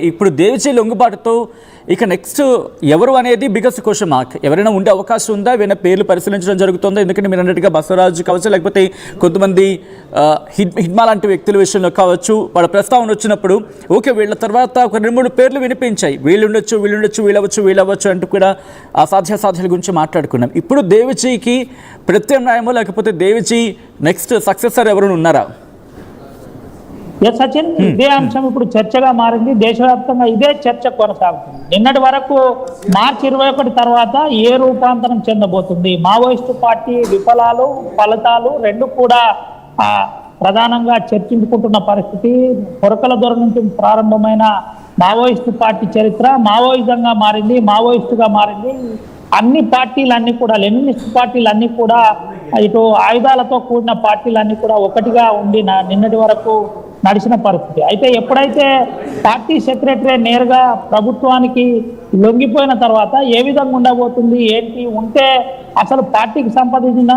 ఇప్పుడు దేవిజీ లొంగుబాటుతో ఇక నెక్స్ట్ ఎవరు అనేది బిగ్గెస్ట్ క్వశ్చన్ మార్క్. ఎవరైనా ఉండే అవకాశం ఉందా? ఏమైనా పేర్లు పరిశీలించడం జరుగుతుందా? ఎందుకంటే మీరు అన్నట్టుగా బసవరాజు కావచ్చు, లేకపోతే కొంతమంది హిడ్మా లాంటి వ్యక్తుల విషయంలో కావచ్చు, వాళ్ళ ప్రస్తావన వచ్చినప్పుడు ఓకే వీళ్ళ తర్వాత ఒక 2-3 పేర్లు వినిపించాయి. వీళ్ళుండొచ్చు వీళ్ళవచ్చు అంటూ కూడా ఆ సాధ్యాసాధ్యాల గురించి మాట్లాడుకున్నాం. ఇప్పుడు దేవిజీకి ప్రత్యామ్నాయమో లేకపోతే దేవిజీ నెక్స్ట్ సక్సెసర్ ఎవరైనా ఉన్నారా? సచిన్, ఇదే అంశం ఇప్పుడు చర్చగా మారింది. దేశవ్యాప్తంగా ఇదే చర్చ కొనసాగుతుంది. నిన్నటి వరకు మార్చి 21 తర్వాత ఏ రూపాంతరం చెందబోతుంది, మావోయిస్టు పార్టీ విఫలాలు ఫలితాలు రెండు కూడా ప్రధానంగా చర్చించుకుంటున్న పరిస్థితి. పొరకల దొర నుంచి ప్రారంభమైన మావోయిస్టు పార్టీ చరిత్ర మావోయిజంగా మారింది, మావోయిస్టుగా మారింది. అన్ని పార్టీలన్నీ కూడా లెనినిస్ట్ పార్టీలన్నీ కూడా ఇటు ఆయుధాలతో కూడిన పార్టీలన్నీ కూడా ఒకటిగా ఉండి నిన్నటి వరకు నడిచిన పరిస్థితి. అయితే ఎప్పుడైతే పార్టీ సెక్రటరీ నేరుగా ప్రభుత్వానికి లొంగిపోయిన తర్వాత ఏ విధంగా ఉండబోతుంది ఏంటి ఉంటే అసలు పార్టీకి సంబంధించిన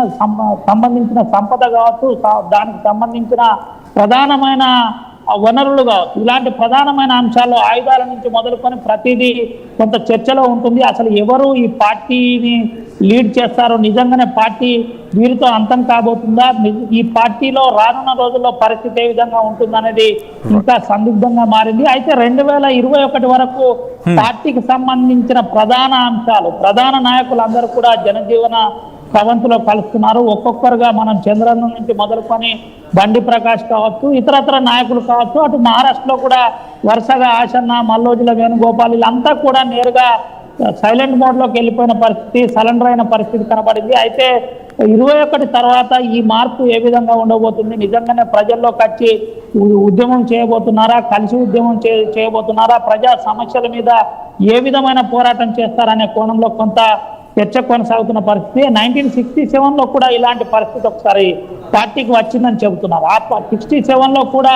సంపద కావచ్చు, దానికి సంబంధించిన ప్రధానమైన వనరులు కావచ్చు, ఇలాంటి ప్రధానమైన అంశాల్లో ఆయుధాల నుంచి మొదలుకొని ప్రతిదీ కొంత చర్చలో ఉంటుంది. అసలు ఎవరు ఈ పార్టీని లీడ్ చేస్తారో, నిజంగానే పార్టీ వీరితో అంతం కాబోతుందా, ఈ పార్టీలో రానున్న రోజుల్లో పరిస్థితి ఏ విధంగా ఉంటుందనేది ఇంకా సందిగ్ధంగా మారింది. అయితే 2021 వరకు పార్టీకి సంబంధించిన ప్రధాన అంశాలు, ప్రధాన నాయకులందరూ కూడా జనజీవన ప్రవంతిలో కలుస్తున్నారు. ఒక్కొక్కరుగా మనం చంద్రన్న నుంచి మొదలుకొని బండి ప్రకాష్ కావచ్చు, ఇతరత్ర నాయకులు కావచ్చు, అటు మహారాష్ట్రలో కూడా వరుసగా ఆశన్న, మల్లోజుల వేణుగోపాల్ వీళ్ళంతా కూడా నేరుగా సైలెంట్ మోడ్లోకి వెళ్ళిపోయిన పరిస్థితి, సరెండర్ అయిన పరిస్థితి కనబడింది. అయితే 21 తర్వాత ఈ మార్పు ఏ విధంగా ఉండబోతుంది, నిజంగానే ప్రజల్లోకి వచ్చి ఉద్యమం చేయబోతున్నారా, కలిసి ఉద్యమం చేయబోతున్నారా, ప్రజా సమస్యల మీద ఏ విధమైన పోరాటం చేస్తారనే కోణంలో కొంత చర్చ కొనసాగుతున్న పరిస్థితి. 1967లో కూడా ఇలాంటి పరిస్థితి ఒకసారి పార్టీకి వచ్చిందని చెబుతున్నారు. ఆ 67లో కూడా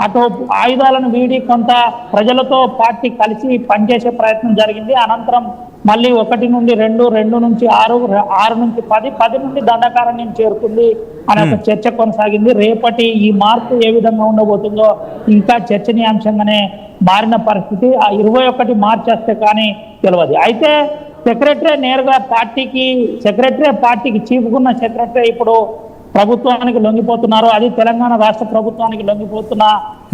అటు ఆయుధాలను వీడి కొంత ప్రజలతో పార్టీ కలిసి పనిచేసే ప్రయత్నం జరిగింది. అనంతరం మళ్ళీ 1 నుండి 2, 2 నుంచి 6, 6 నుంచి 10, 10 నుండి దండకారణ్యం చేరుకుంది అనే ఒక చర్చ కొనసాగింది. రేపటి ఈ మార్పు ఏ విధంగా ఉండబోతుందో ఇంకా చర్చనీయాంశంగానే మారిన పరిస్థితి. ఆ 21 మార్చి వస్తే కానీ తెలియదు. అయితే సెక్రటరీ నేరుగా పార్టీకి చీఫ్కున్న సెక్రటరీ ఇప్పుడు ప్రభుత్వానికి లొంగిపోతున్నారు. అది తెలంగాణ రాష్ట్ర ప్రభుత్వానికి లొంగిపోతున్న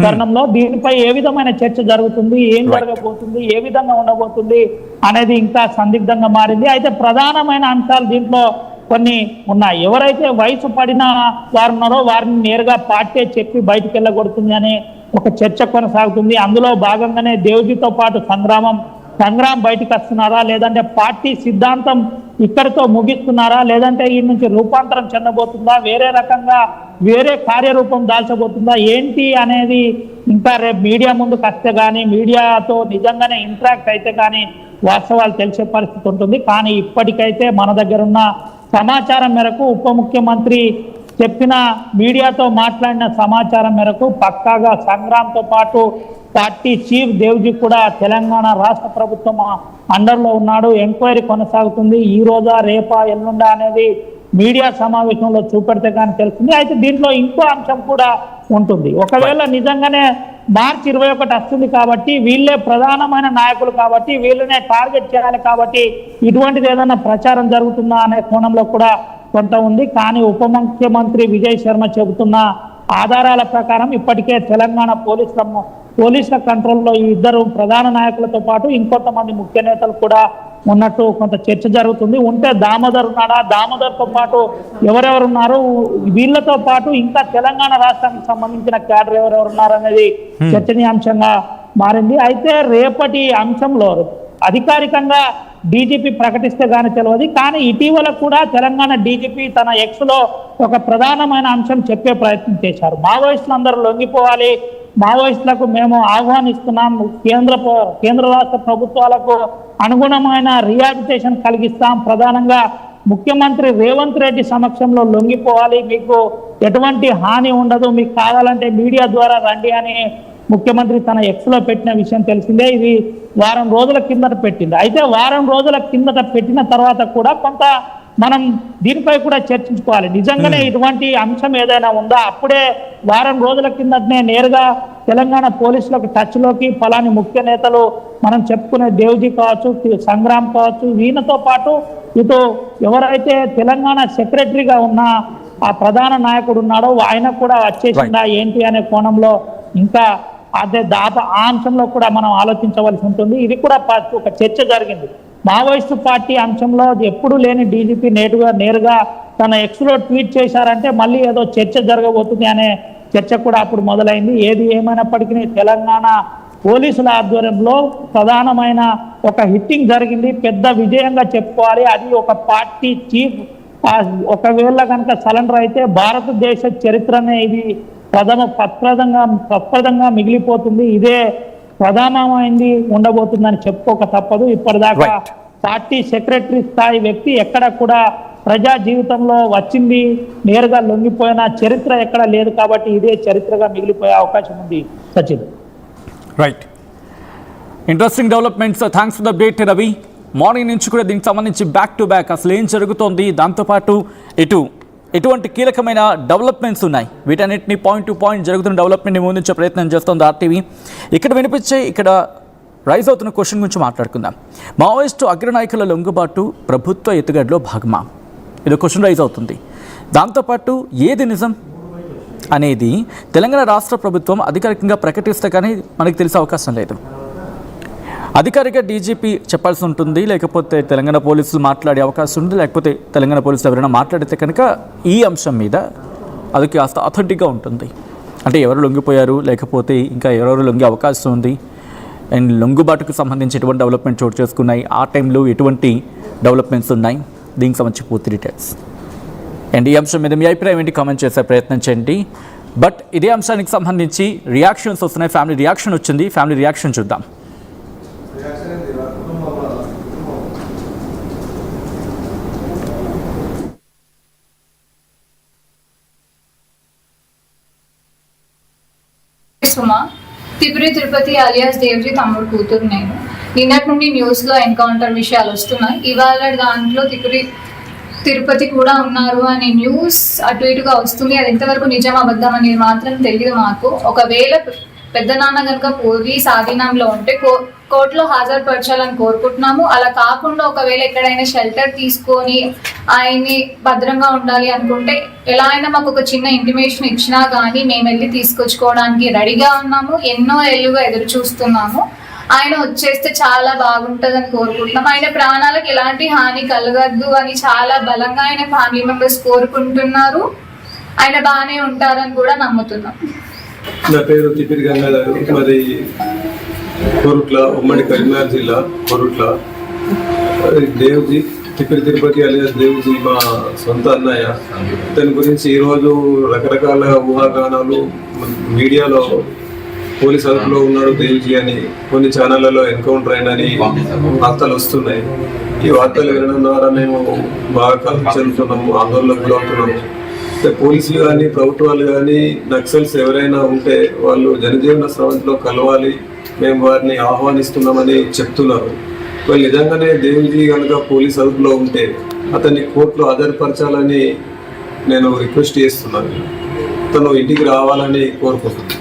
తరుణంలో దీనిపై ఏ విధమైన చర్చ జరుగుతుంది, ఏం జరగబోతుంది, ఏ విధంగా ఉండబోతుంది అనేది ఇంకా సందిగ్ధంగా మారింది. అయితే ప్రధానమైన అంశాలు దీంట్లో కొన్ని ఉన్నాయి. ఎవరైతే వయసు పడిన వారు ఉన్నారో వారిని నేరుగా పార్టీ చెప్పి బయటికి వెళ్ళగొడుతుంది అనే ఒక చర్చ కొనసాగుతుంది. అందులో భాగంగానే దేవ్జీతో పాటు సంగ్రామ్ బయటకు వస్తున్నారా, లేదంటే పార్టీ సిద్ధాంతం ఇక్కడితో ముగిస్తున్నారా, లేదంటే ఈ నుంచి రూపాంతరం చెందబోతుందా, వేరే రకంగా వేరే కార్యరూపం దాల్చబోతుందా ఏంటి అనేది ఇంకా రేపు మీడియా ముందుకు వస్తే కానీ, మీడియాతో నిజంగానే ఇంటరాక్ట్ అయితే కానీ వాస్తవాలు తెలిసే పరిస్థితి ఉంటుంది. కానీ ఇప్పటికైతే మన దగ్గర ఉన్న సమాచారం మేరకు ఉప ముఖ్యమంత్రి చెప్పిన, మీడియాతో మాట్లాడిన సమాచారం మేరకు పక్కాగా సంగ్రామ్తో పాటు పార్టీ చీఫ్ దేవ్జీ కూడా తెలంగాణ రాష్ట్ర ప్రభుత్వం అండర్లో ఉన్నాడు. ఎంక్వైరీ కొనసాగుతుంది. ఈ రోజా రేపా ఎల్లుండా అనేది మీడియా సమావేశంలో చూపెడితే కానీ తెలుస్తుంది. అయితే దీంట్లో ఇంకో అంశం కూడా ఉంటుంది. ఒకవేళ నిజంగానే మార్చి 21 వస్తుంది కాబట్టి వీళ్ళే ప్రధానమైన నాయకులు కాబట్టి వీళ్ళనే టార్గెట్ చేయాలి కాబట్టి ఇటువంటిది ఏదైనా ప్రచారం జరుగుతుందా అనే కోణంలో కూడా కొంత ఉంది. కానీ ఉప ముఖ్యమంత్రి విజయ్ శర్మ చెబుతున్న ఆధారాల ప్రకారం ఇప్పటికే తెలంగాణ పోలీసుల కంట్రోల్లో ఈ ఇద్దరు ప్రధాన నాయకులతో పాటు ఇంకొంతమంది ముఖ్య నేతలు కూడా ఉన్నట్టు కొంత చర్చ జరుగుతుంది. ఉంటే దామోదర్ ఉన్నాడా, దామోదర్తో పాటు ఎవరెవరు ఉన్నారు, వీళ్ళతో పాటు ఇంకా తెలంగాణ రాష్ట్రానికి సంబంధించిన క్యాడర్ ఎవరెవరు ఉన్నారు అనేది చర్చనీయాంశంగా మారింది. అయితే రేపటి అంశంలో అధికారికంగా డీజీపీ ప్రకటిస్తే కానీ తెలియదు. కానీ ఇటీవల కూడా తెలంగాణ డీజీపీ తన ఎక్స్లో ఒక ప్రధానమైన అంశం చెప్పే ప్రయత్నం చేశారు. మావోయిస్టులు అందరూ లొంగిపోవాలి, మావోయిస్టులకు మేము ఆహ్వానిస్తున్నాం, కేంద్ర రాష్ట్ర ప్రభుత్వాలకు అనుగుణమైన రిహాబిలిటేషన్ కలిగిస్తాం, ప్రధానంగా ముఖ్యమంత్రి రేవంత్ రెడ్డి సమక్షంలో లొంగిపోవాలి, మీకు ఎటువంటి హాని ఉండదు, మీకు కావాలంటే మీడియా ద్వారా రండి అని ముఖ్యమంత్రి తన ఎక్స్లో పెట్టిన విషయం తెలిసిందే. ఇది వారం రోజుల కిందట పెట్టింది. అయితే వారం రోజుల కిందట పెట్టిన తర్వాత కూడా కొంత మనం దీనిపై కూడా చర్చించుకోవాలి. నిజంగానే ఇటువంటి అంశం ఏదైనా ఉందా, అప్పుడే వారం రోజుల కిందటనే నేరుగా తెలంగాణ పోలీసులకు టచ్లోకి ఫలాని ముఖ్య నేతలు మనం చెప్పుకునే దేవ్జీ కావచ్చు, సంగ్రామ్ కావచ్చు, వీళ్ళతో పాటు ఇటు ఎవరైతే తెలంగాణ సెక్రటరీగా ఉన్న ఆ ప్రధాన నాయకుడు ఉన్నాడో ఆయన కూడా వచ్చేసిందా ఏంటి అనే కోణంలో ఇంకా అదే ఆ అంశంలో కూడా మనం ఆలోచించవలసి ఉంటుంది. ఇది కూడా ఒక చర్చ జరిగింది. మావోయిస్టు పార్టీ అంశంలో ఎప్పుడు లేని డీజీపీ నేరుగా తన ఎక్స్లో ట్వీట్ చేశారంటే మళ్ళీ ఏదో చర్చ జరగబోతుంది అనే చర్చ కూడా అప్పుడు మొదలైంది. ఏది ఏమైనప్పటికీ తెలంగాణ పోలీసుల ఆధ్వర్యంలో ప్రధానమైన ఒక హిట్టింగ్ జరిగింది, పెద్ద విజయంగా చెప్పుకోవాలి. అది ఒక పార్టీ చీఫ్ ఒకవేళ కనుక సరెండర్ అయితే భారతదేశ చరిత్రనే ఇది ప్రప్రదంగా మిగిలిపోతుంది. ఇదే ప్రధానమైంది ఉండబోతుందని చెప్పుకోక తప్పదు. ఇప్పటిదాకా పార్టీ సెక్రటరీ స్థాయి వ్యక్తి ఎక్కడ కూడా ప్రజా జీవితంలో వచ్చింది నేరుగా లొంగిపోయిన చరిత్ర ఎక్కడ లేదు కాబట్టి ఇదే చరిత్రగా మిగిలిపోయే అవకాశం ఉంది. Sachin right, interesting developments. Thanks for the update Ravi. Morning నుంచి కూడా దీనికి సంబంధించి బ్యాక్ టు బ్యాక్ అసలు ఏం జరుగుతోంది, దాంతోపాటు ఎటువంటి కీలకమైన డెవలప్మెంట్స్ ఉన్నాయి, వీటన్నిటిని పాయింట్ టు పాయింట్ జరుగుతున్న డెవలప్మెంట్ని ముందుంచే ప్రయత్నం చేస్తోంది ఆర్టీవీ. ఇక్కడ రైజ్ అవుతున్న క్వశ్చన్ గురించి మాట్లాడుకుందాం. మావోయిస్టు అగ్రనాయకుల లొంగుబాటు ప్రభుత్వ ఎత్తుగడలో భాగమా? ఇది క్వశ్చన్ రైజ్ అవుతుంది. దాంతోపాటు ఏది నిజం అనేది తెలంగాణ రాష్ట్ర ప్రభుత్వం అధికారికంగా ప్రకటిస్తే కానీ మనకు తెలిసే అవకాశం లేదు. అధికారిక డీజీపీ చెప్పాల్సి ఉంటుంది, లేకపోతే తెలంగాణ పోలీసులు మాట్లాడే అవకాశం ఉంది, లేకపోతే తెలంగాణ పోలీసులు ఎవరైనా మాట్లాడితే కనుక ఈ అంశం మీద అది కాస్త అథెంటిక్గా ఉంటుంది. అంటే ఎవరు లొంగిపోయారు, లేకపోతే ఇంకా ఎవరెవరు లొంగే అవకాశం ఉంది, అండ్ లొంగుబాటుకు సంబంధించి ఎటువంటి డెవలప్మెంట్ చోటు చేసుకున్నాయి, ఆ టైంలో ఎటువంటి డెవలప్మెంట్స్ ఉన్నాయి, దీనికి సంబంధించి పూర్తి డీటెయిల్స్. అండ్ ఈ అంశం మీద మీ అభిప్రాయం ఏంటి కామెంట్ చేసే ప్రయత్నం చేయండి. బట్ ఇదే అంశానికి సంబంధించి రియాక్షన్స్ వస్తున్నాయి. ఫ్యామిలీ రియాక్షన్ వచ్చింది, ఫ్యామిలీ రియాక్షన్ చూద్దాం. సుమా, తిరుపతి అలియాస్ దేవ్జీ తమ్ముడు కూతురు నేను. నిన్నటి నుండి న్యూస్లో ఎన్కౌంటర్ విషయాలు వస్తున్నాయి. ఇవాళ దాంట్లో తిరుపతి కూడా ఉన్నారు అనే న్యూస్ అటు ఇటుగా వస్తుంది. అది ఎంతవరకు నిజం అబద్ధం అనేది మాత్రం తెలియదు మాకు. ఒకవేళ పెద్ద నాన్న కనుక పోలీస్ ఆధీనంలో ఉంటే కోర్టులో హాజరుపరచాలని కోరుకుంటున్నాము. అలా కాకుండా ఒకవేళ ఎక్కడైనా షెల్టర్ తీసుకొని ఆయన్ని భద్రంగా ఉండాలి అనుకుంటే ఎలా అయినా మాకు ఒక చిన్న ఇంటిమేషన్ ఇచ్చినా కానీ మేము వెళ్ళి తీసుకొచ్చుకోవడానికి రెడీగా ఉన్నాము. ఎన్నో ఏళ్ళుగా ఎదురు చూస్తున్నాము. ఆయన వచ్చేస్తే చాలా బాగుంటుందని కోరుకుంటున్నాం. ఆయన ప్రాణాలకు ఎలాంటి హాని కలగద్దు అని చాలా బలంగా ఆయన ఫ్యామిలీ మెంబర్స్ కోరుకుంటున్నారు. ఆయన బాగానే ఉంటారని కూడా నమ్ముతున్నాం. నా పేరు తిప్పిరి గంగాధర్, మరి కోరుట్ల, ఉమ్మడి కరీంనగర్ జిల్లా కోరుట్ల. దేవ్జీ తిరుపతి అలియాస్ దేవ్జీ మా సొంత అన్నయ్య. దాని గురించి ఈరోజు రకరకాల ఊహాగానాలు మీడియాలో పోలీస్ అదుపులో ఉన్నాడు దేవ్జీ అని, కొన్ని ఛానళ్లలో ఎన్కౌంటర్ అయినని వార్తలు వస్తున్నాయి. ఈ వార్తలు వినడం ద్వారా మేము బాగా చెందుతున్నాము, ఆందోళనకు గురవుతున్నాము. పోలీసులు కానీ ప్రభుత్వాలు కానీ నక్సల్స్ ఎవరైనా ఉంటే వాళ్ళు జనజీవన స్రవంతిలో కలవాలి, మేము వారిని ఆహ్వానిస్తున్నామని చెప్తున్నారు. వాళ్ళు నిజంగానే దేవ్జీ కనుక పోలీస్ అదుపులో ఉంటే అతన్ని కోర్టులో హాజరుపరచాలని నేను రిక్వెస్ట్ చేస్తున్నాను. తను ఇంటికి రావాలని కోరుకుంటున్నాను.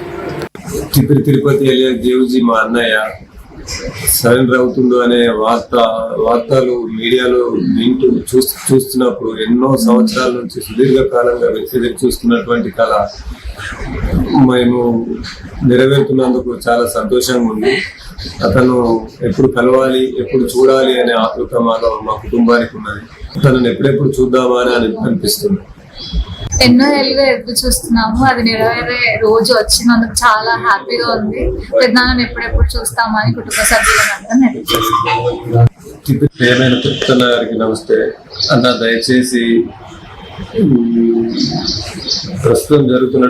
తిరుపతి అలియాస్ దేవ్జీ మా అన్నయ్య సరెండర్ అవుతుందో అనే వార్తలు మీడియాలో వింటూ చూస్తున్నప్పుడు ఎన్నో సంవత్సరాల నుంచి సుదీర్ఘకాలంగా వ్యక్తి చూస్తున్నటువంటి కళ మేము నెరవేరుతున్నందుకు చాలా సంతోషంగా ఉంది. అతను ఎప్పుడు కలవాలి, ఎప్పుడు చూడాలి అనే ఆతృత మా కుటుంబానికి ఉన్నది. తనను ఎప్పుడెప్పుడు చూద్దామా అని అనిపిస్తుంది. ఎన్నో ఏళ్ళుగా ఎదురు చూస్తున్నాము. అది నెరవేరే రోజు వచ్చినందుకు చాలా హ్యాపీగా ఉంది. పెద్దనాన్నని ఎప్పుడెప్పుడు చూస్తామని కుటుంబ సభ్యులందరం ఎదురు చూస్తున్నాము. ఏమైనా తిరుపతి గారికి నమస్తే అన్న. దయచేసి ప్రస్తుతం జరుగుతున్నట్టు